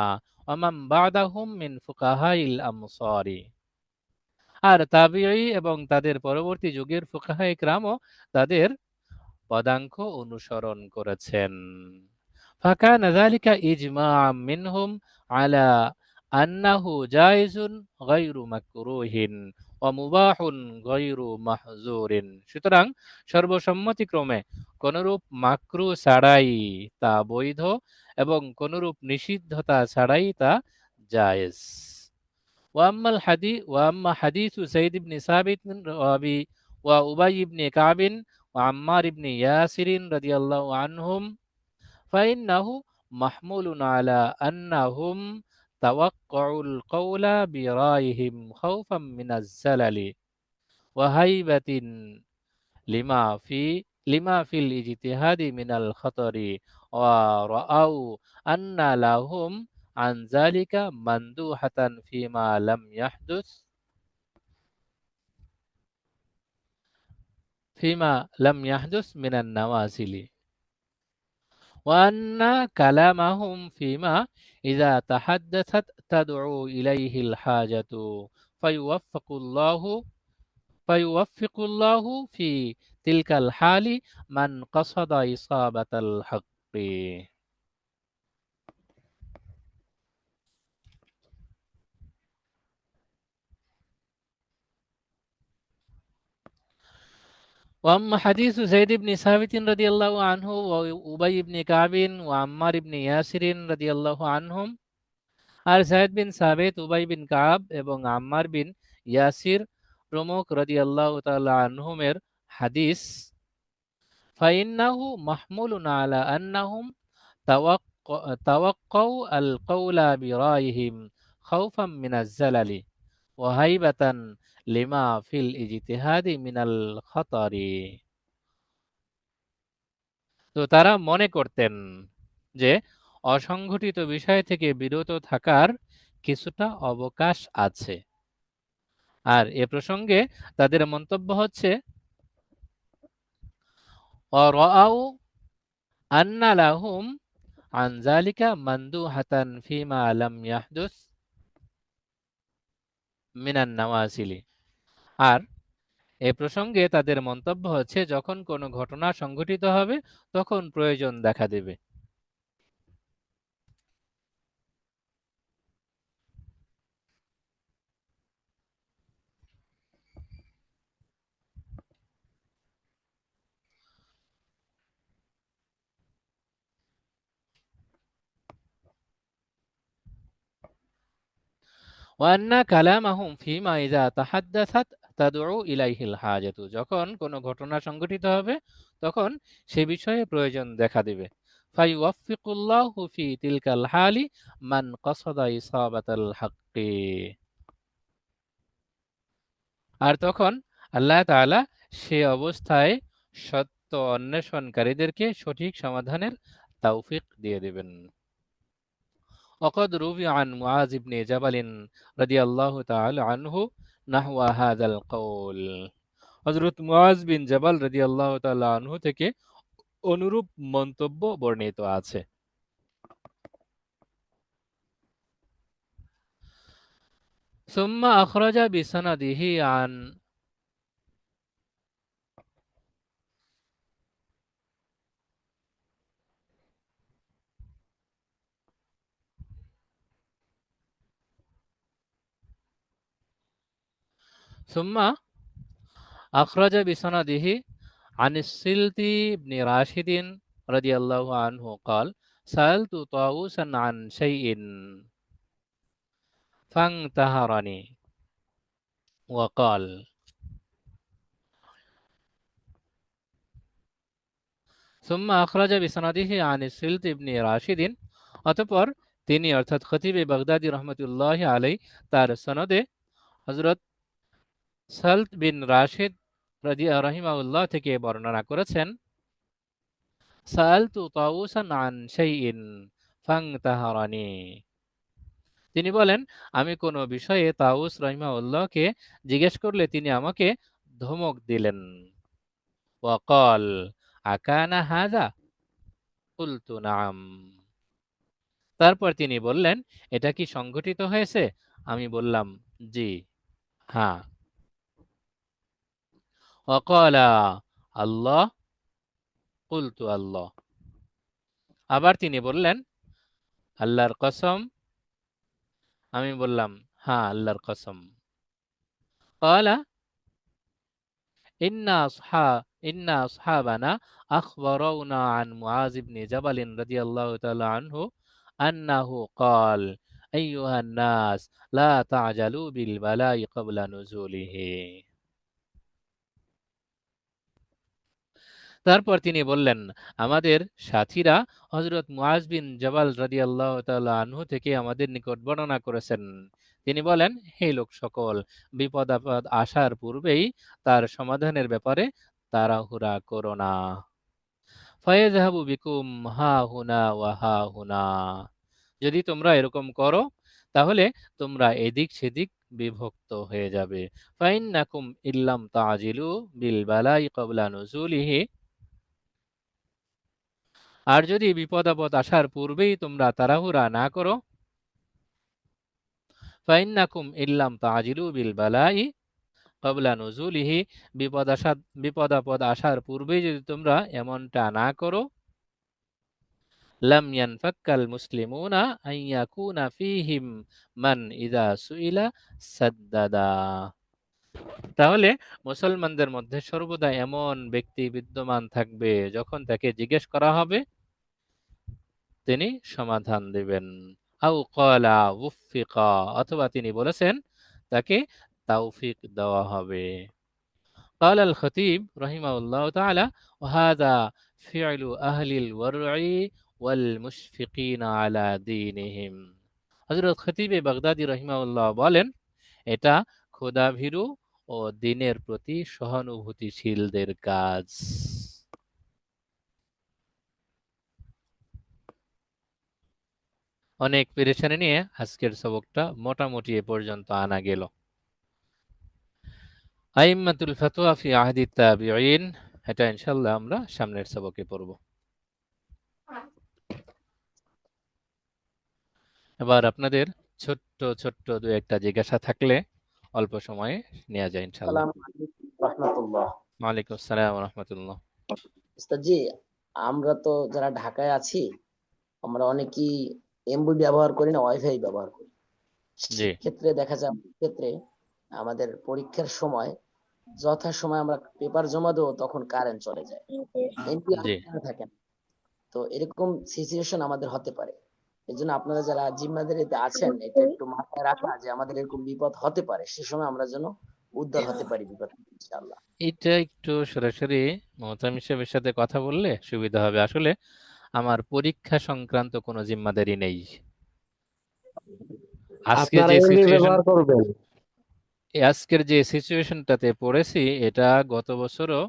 ওয়া মান বা'দাহুম মিন ফুকাহাইল আমসারি। আর তাবিঈ এবং তাদের পরবর্তী যুগের ফুকাহায়ে কেরামও তাদের পদাঙ্ক অনুসরণ করেছেন। ফাকানা যালিকা ইজমাআম মিনহুম আলা আন্নাহু জায়েজুন গায়রু মাকরুহিন ওয়া মুবাহুন গায়রু মাহজুরিন। সুতরাং সর্বসম্মতিক্রমে কোনরূপ মাকরু ছাড়াই তা বৈধ এবং কোনরূপ নিষিদ্ধতা ছাড়াই তা জায়েজ। ওয়াম্মা হাদিসু যায়েদ ইবনে সাবিত ওয়া উবাই ইবনে কাব ওয়া আম্মার ইবনে ইয়াসির রাদিয়াল্লাহু আনহুম ফাইন্নাহু মাহমুলুন আলা আন্নাহুম তাওয়াক্কাউল কওলা বিরাইহিম খাউফাম মিনাজ জালালি ওয়া হাইবাতিন লিমা ফি লিমা ফিল ইজতিহাদি মিনাল খাতারি ওয়া রাআউ আন্না লাহুম আন যালিকা মানদুহাতান ফিমা লাম ইয়াহদুস মিনান নাওয়াজিলি ওয়া আন্না কালামাহুম ফিমা ইযা তাহাদ্দাসাত তাদউ ইলাইহিল হাজাতু ফায়ুওয়াফফিকুল্লাহু ফায়ুওয়াফফিকুল্লাহু ফি তিলকাল হালি মান কাসাদা ইসাবাতাল হাক্কি। وأما حديث زيد بن ثابت رضي الله عنه وأبي بن كعب وعمار بن ياسر رضي الله عنهم, আর যায়েদ বিন সাবিত, উবাই বিন কাব এবং আম্মার বিন ইয়াসির প্রমুখ রাদিয়াল্লাহু তাআলা আনহুমের হাদিস, ফাইন্নাহু মাহমুলুন আলা আন্নাহুম তাওয়াক্কাউ আল কওলা বিরাইহিম খাউফাম মিনাজ জালালি ওয়া হাইবাতান লিমা ফিল ইজতিহাদি মিনাল খাতারি। তো তারা মনে করতেন যে অসংঘটিত বিষয় থেকে বিরত থাকার কিছুটা অবকাশ আছে। আর এ প্রসঙ্গে তাদের মন্তব্য হচ্ছে ওয়ারাআউ আন্না লাহুম আন যালিকা মানদুহাতান ফিমা লাম ইয়াহদুস মিনান নাওয়াজিলি। আর এ প্রসঙ্গে তাদের মন্তব্য হচ্ছে যখন কোনো ঘটনা সংঘটিত হবে তখন প্রয়োজন দেখা দেবে। ওয়ান্না কালামাহুম ফিমা ইযা তাহাদ্দাসাত তাদউ ইলাইহিল হাজাতু, যখন কোনো ঘটনা সংঘটিত হবে তখন সে বিষয়ে প্রয়োজন দেখা দিবে। ফায়ুওয়াফফিকুল্লাহু ফি তিলকাল হালি মান কাসাদা ইসাবাতাল হাক্কি, আর তখন আল্লাহ তাআলা সে অবস্থায় সত্য অন্বেষণকারীদেরকে সঠিক সমাধানের তৌফিক দিয়ে দিবেন। وقد روي عن معاذ بن جبل رضي الله تعالى عنه نحو هذا القول। হযরত মুআজ বিন জাবাল রাদিয়াল্লাহু তাআলা আনহু থেকে অনুরূপ মন্তব্য বর্ণিত আছে। ثم أخرج بسنده عن ثم أخرج بسنده عن السلطي بن راشد رضي الله عنه قال سألت طاووسا عن شيء فانتهرني وقال ثم أخرج بسنده عن السلط بن راشد অতঃপর তিনি অর্থাৎ খতিবে বাগদাদি রহমতুল্লাহ আলাই তার সনদে হযরত সালত বিন রাশিদ রাহিমাহুল্লাহ থেকে বর্ণনা করেছেন সাআলতু তাউসান আন শাইইন ফাংতাহারানি। তিনি বলেন আমি কোনো বিষয়ে তাউস রাহিমাহুল্লাহকে জিজ্ঞেস করলে তিনি আমাকে ধমক দিলেন। ওয়াকাল আকানা হাযা কুলতু নাম। তারপর তিনি বললেন এটা কি সংঘটিত হয়েছে? আমি বললাম জি, হ্যাঁ। ওয়াকালা আল্লাহ কুলতু আল্লাহ। আবার তিনি বললেন আল্লাহর কসম। আমি বললাম হ্যাঁ, আল্লাহর কসম। ক্বালা ইন্না আসহাবানা আখবারাউনা আন মুআয ইবনে জাবাল রাদিয়াল্লাহু তাআলা আনহু আন্নাহু ক্বাল আইয়ুহান নাস লা তা'জালু বিল বালাই ক্বাবলা নুজুলিহি। তারপর তিনি বললেন আমাদের সাথীরা হযরত মুআয বিন জাবাল রাদিয়াল্লাহু তাআলা আনহু থেকে আমাদের নিকট বর্ণনা করেছেন। তিনি বলেন হে লোক সকল, বিপদ আপদ আসার পূর্বেই তার সমাধানের ব্যাপারে তাড়াহুড়া করো না। ফায়াযহাবু বিকুম হা হুনা ওয়া হা হুনা। যদি তোমরা এরকম করো তাহলে তোমরা এদিক সেদিক বিভক্ত হয়ে যাবে। ফাইন্নাকুম ইল্লাম তা'জিলু বিল বালাই ক্বাবলা নুজুলিহি। আর যদি বিপদ আপদ আসার পূর্বেই তোমরা তাড়াহুড়া না করো, ফাইন্নাকুম ইল্লাম তা'জিলু বিল বালাই ক্বাবলা নুজুলিহি, বিপদ আপদ আসার পূর্বেই যদি তোমরা এমনটা না করো, লাম ইয়ানফাক্কাল মুসলিমুনা আন ইয়াকুনা ফীহিম মান ইযা সুইলা সাদ্দাদা। তাহলে মুসলমানদের মধ্যে সর্বদা এমন ব্যক্তি বিদ্যমান থাকবে যখন তাকে জিজ্ঞেস করা হবে তিনি সমাধান দিবেন। আও ক্বালা উফিকা, অথবা তিনি বলেছেন তাকে তাওফিক দেওয়া হবে। قال الخطيب رحمه الله تعالى وهذا فعل أهل الورع والمشفقين على دينهم। হযরত খতিবে বাগদাদি রাহিমাহুল্লাহ বলেন এটা খোদাভীরু ও দ্বীনের প্রতি সহানুভূতিশীলদের কাজ। অনেক পেরেশানি নিয়ে আজকের সবকটা মোটামুটি এ পর্যন্ত আনা গেল। আইম্মাতুল ফাতওয়া ফি আহদি তাবিঈন, এটা ইনশাআল্লাহ আমরা সামনের সবকে পড়ব। এবার আপনাদের ছোট্ট ছোট্ট দু একটা জিজ্ঞাসা থাকলে অল্প সময়ে নেওয়া যায় ইনশাআল্লাহ। আসসালামু আলাইকুম রাহমাতুল্লাহ। ওয়ালাইকুম আসসালাম ওয়া রাহমাতুল্লাহ। উস্তাদ জি, আমরা তো যারা ঢাকায় আছি আমরা অনেকেই এমবি ব্যবহার করি না, ওয়াইফাই ব্যবহার করি। জি ক্ষেত্রে দেখা যায় ক্ষেত্রে আমাদের পরীক্ষার সময় যথাসময় আমরা পেপার জমা দেবো তখন কারেন্ট চলে যায়, এমপি জি থাকে না। তো এরকম সিচুয়েশন আমাদের হতে পারে। এই জন্য আপনারা যারা জিম্মাদারিতে আছেন এটা একটু মাথায় রাখা যে আমাদের এরকম বিপদ হতে পারে, সে সময় আমরা যেন উদ্ধার হতে পারি বিপদ থেকে, ইনশাআল্লাহ। এটা একটু সরাসরি মোহতামিম সাহেবের সাথে কথা বললে সুবিধা হবে। আসলে আমার পরীক্ষা সংক্রান্ত কোনো জিম্মাদারি নেই। আপনারা এমবি ব্যবহার করবেন। আজকের যে সিচুয়েশনটাতে পড়েছি এটা গত বছরও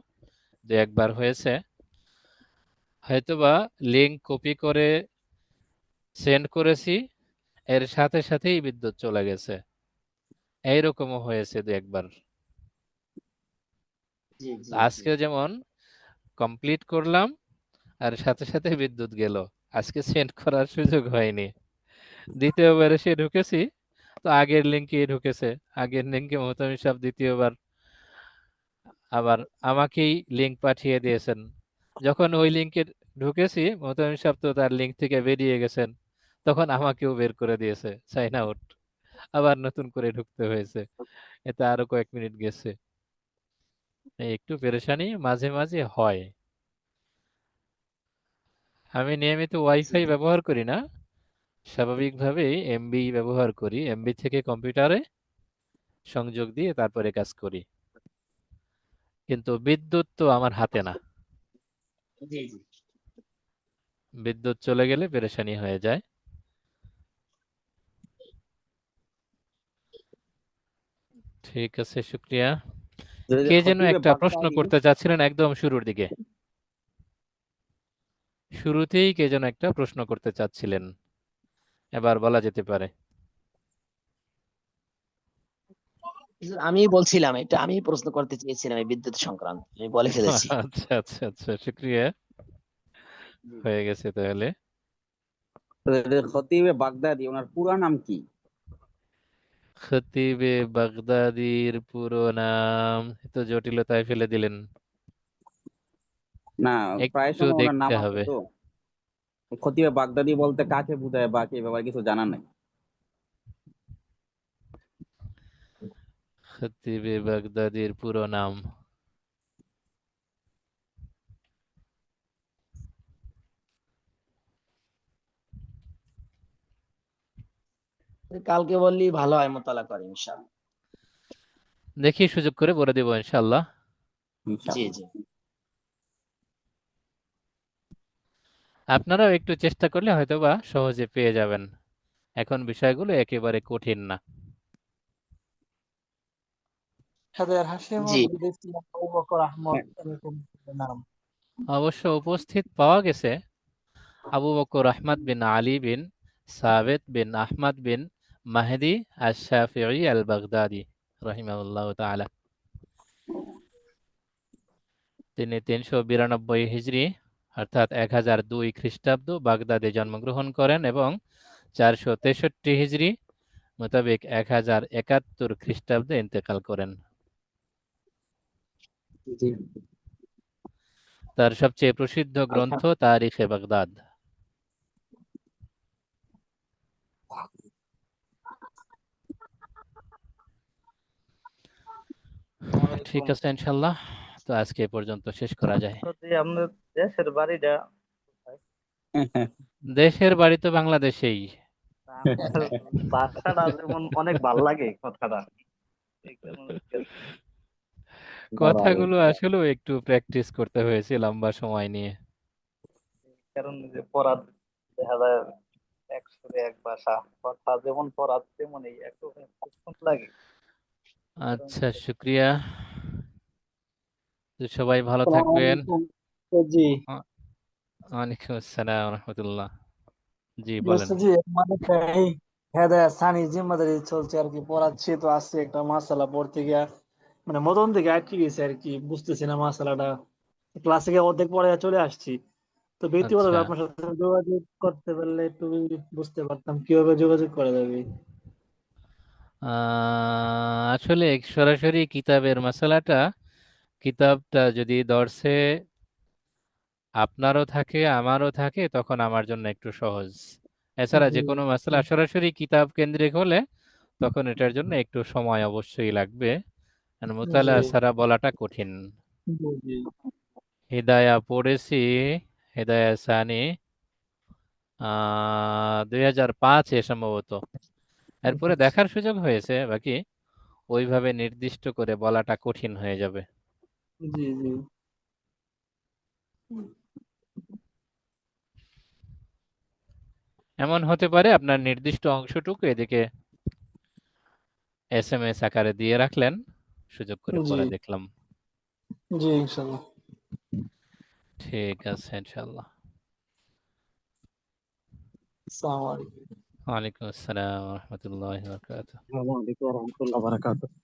দু একবার হয়েছে। হয়তোবা লিংক কপি করে সেন্ড করেছি, এর সাথে সাথেই বিদ্যুৎ চলে গেছে। এইরকমও হয়েছে দু একবার। জি জি আজকে যেমন কমপ্লিট করলাম আর সাথে সাথে বিদ্যুৎ গেল, আজকে সেন্ড করার সুযোগ হয়নি। দ্বিতীয়বার এসে ঢুকেছি তো আগের লিঙ্কে ঢুকেছে, আগের লিঙ্কে মোহতামিম সাহেব দ্বিতীয়বার আবার আমাকেই লিঙ্ক পাঠিয়ে দিয়েছেন। যখন ওই লিঙ্কে ঢুকেছি মোহতামিম সাহেব তো তার লিঙ্ক থেকে বেরিয়ে গেছেন, তখন আমাকেও বের করে দিয়েছে, সাইন আউট। আবার নতুন করে ঢুকতে হয়েছে, এতে আরো কয়েক মিনিট গেছে। এই একটু পেরেশানি মাঝে মাঝে হয়। আমি নিয়মিত ওয়াইফাই ব্যবহার করি না, স্বাভাবিকভাবেই এমবি ব্যবহার করি, এমবি থেকে কম্পিউটারে সংযোগ দিয়ে তারপরে কাজ করি, কিন্তু বিদ্যুৎ তো আমার হাতে না। জি জি। বিদ্যুৎ চলে গেলে পেরেশানি হয়ে যায়। ঠিক আছে, শুক্রিয়া। যদি কে যেন খতিবে একটা প্রশ্ন বাগদাদি করতে চাচ্ছিলেন একদম শুরুর দিকে, শুরুতেই কে যেন একটা প্রশ্ন করতে চাচ্ছিলেন, এবার বলা যেতে পারে। হুজুর, আমি বলছিলাম, এটা আমি প্রশ্ন করতে চেয়েছিলাম এই বিদ্যুৎ সংক্রান্ত, আমি বলে ফেলেছি। আচ্ছা আচ্ছা আচ্ছা, শুক্রিয়া, হয়ে গেছে তাহলে। খতিবে বাগদাদি ওনার পুরা নাম কি? খতিবে বাগদাদির পুরো নাম তো জটিলতায় ফেলে দিলেন, না, প্রায় একটু সময় ওনার নাম দেখতে আছে হবে। তো। খতিবে বাগদাদি বলতে কাকে বোঝায় বা কি ব্যাপারে কিছু জানা নাই। খতিবে বাগদাদির পুরো নাম কালকে বললেই ভালো হয়, মোতালা করে ইনশাআল্লাহ। দেখি সুযোগ করে বলে দেবো ইনশাল্লাহ। জি ইনশাআল্লাহ। জি। আপনারাও একটু চেষ্টা করলে হয়তোবা সহজে পেয়ে যাবেন, এখন বিষয়গুলো একেবারে কঠিন না। হেদায়ার হাশেম জি ইসলাম আবু বকর আহমদ এরকম নাম। অবশ্য উপস্থিত পাওয়া গেছে আবু বকর আহমদ বিন আলী বিন সাবেত বিন আহমদ বিন মাহদি আশ-শাফিঈ আল-বাগদাদি রাহিমাহুল্লাহ তাআলা। তিনি 392 হিজরি অর্থাৎ 1002 খ্রিস্টাব্দ বাগদাদে জন্মগ্রহণ করেন এবং 463 হিজরি মোতাবেক 1071 খ্রিস্টাব্দে ইন্তেকাল করেন। জি। তার সবচেয়ে প্রসিদ্ধ গ্রন্থ তারিখে বাগদাদ। ঠিক আছে, ইনশাল্লাহ তো আজকে এ পর্যন্ত শেষ করা যায়। আপনার দেশের বাড়িটা কোথায়? দেশের বাড়ি তো বাংলাদেশেই। আপনার ভাষাটা যেমন অনেক ভাল লাগে কথাটা, এই কারণে জিজ্ঞেস কথাগুলো আসলেও একটু প্র্যাকটিস করতে হয়েছে লম্বা সময় নিয়ে। কারণ যে পড়ার দেখা যায় এক সুরে এক ভাষা, কথা যেমন পড়ার তেমনই একটু খুব সুন্দর লাগে। আচ্ছা, শুক্রিয়া। তো সবাই ভালো থাকবেন। জি আ- ওয়ালাইকুম আসসালাম রহমতুল্লাহ। জি বলেন। দোস্ত জি, মানে এই হেদায়াত সানি জিম্মাদারি চলছে আর কি, পড়াচ্ছি তো, আজকে একটা মাসালা পড়তে গিয়া মানে মতন থেকে আটকে গেছে আর কি, বুঝতেছি না মাসালাটা। ক্লাসে গিয়ে অর্ধেক পড়ে চলে আসছি। তো আচ্ছা, ব্যক্তিগতভাবে আপনার সাথে যোগাযোগ করতে পারলে একটু বুঝতে পারতাম কিভাবে যোগাযোগ করা যাবে। আসলে সরাসরি কিতাবের মশালাটা, কিতাবটা যদি দর্সে আপনারও থাকে আমারও থাকে তখন আমার জন্য একটু সহজ। এছাড়া জি যে কোনো মশলা সরাসরি কিতাব কেন্দ্রিক হলে তখন এটার জন্য একটু সময় অবশ্যই লাগবে, আর জি মুতালা ছাড়া বলাটা কঠিন। জি জি। হিদায়া পড়েছি, হিদায়া সানি 2005-এ সম্ভবত, এরপরে দেখার সুযোগ হয়েছে, বাকি ওইভাবে নির্দিষ্ট করে বলাটা কঠিন হয়ে যাবে। জি জি। এমন হতে পারে আপনার নির্দিষ্ট অংশটুকু এদিকে SMS আকারে দিয়ে রাখলেন, সুযোগ করে জি পরে দেখলাম। জি ইনশাল্লাহ। ঠিক আছে, ইনশাল্লাহ। আসসালামু আলাইকুম। ওয়ালাইকুম আসসালাম রহমতুল্লাহ বরকাত। আসসালামু আলাইকুম ওয়া রাহমাতুল্লাহি ওয়া বারাকাতুহু।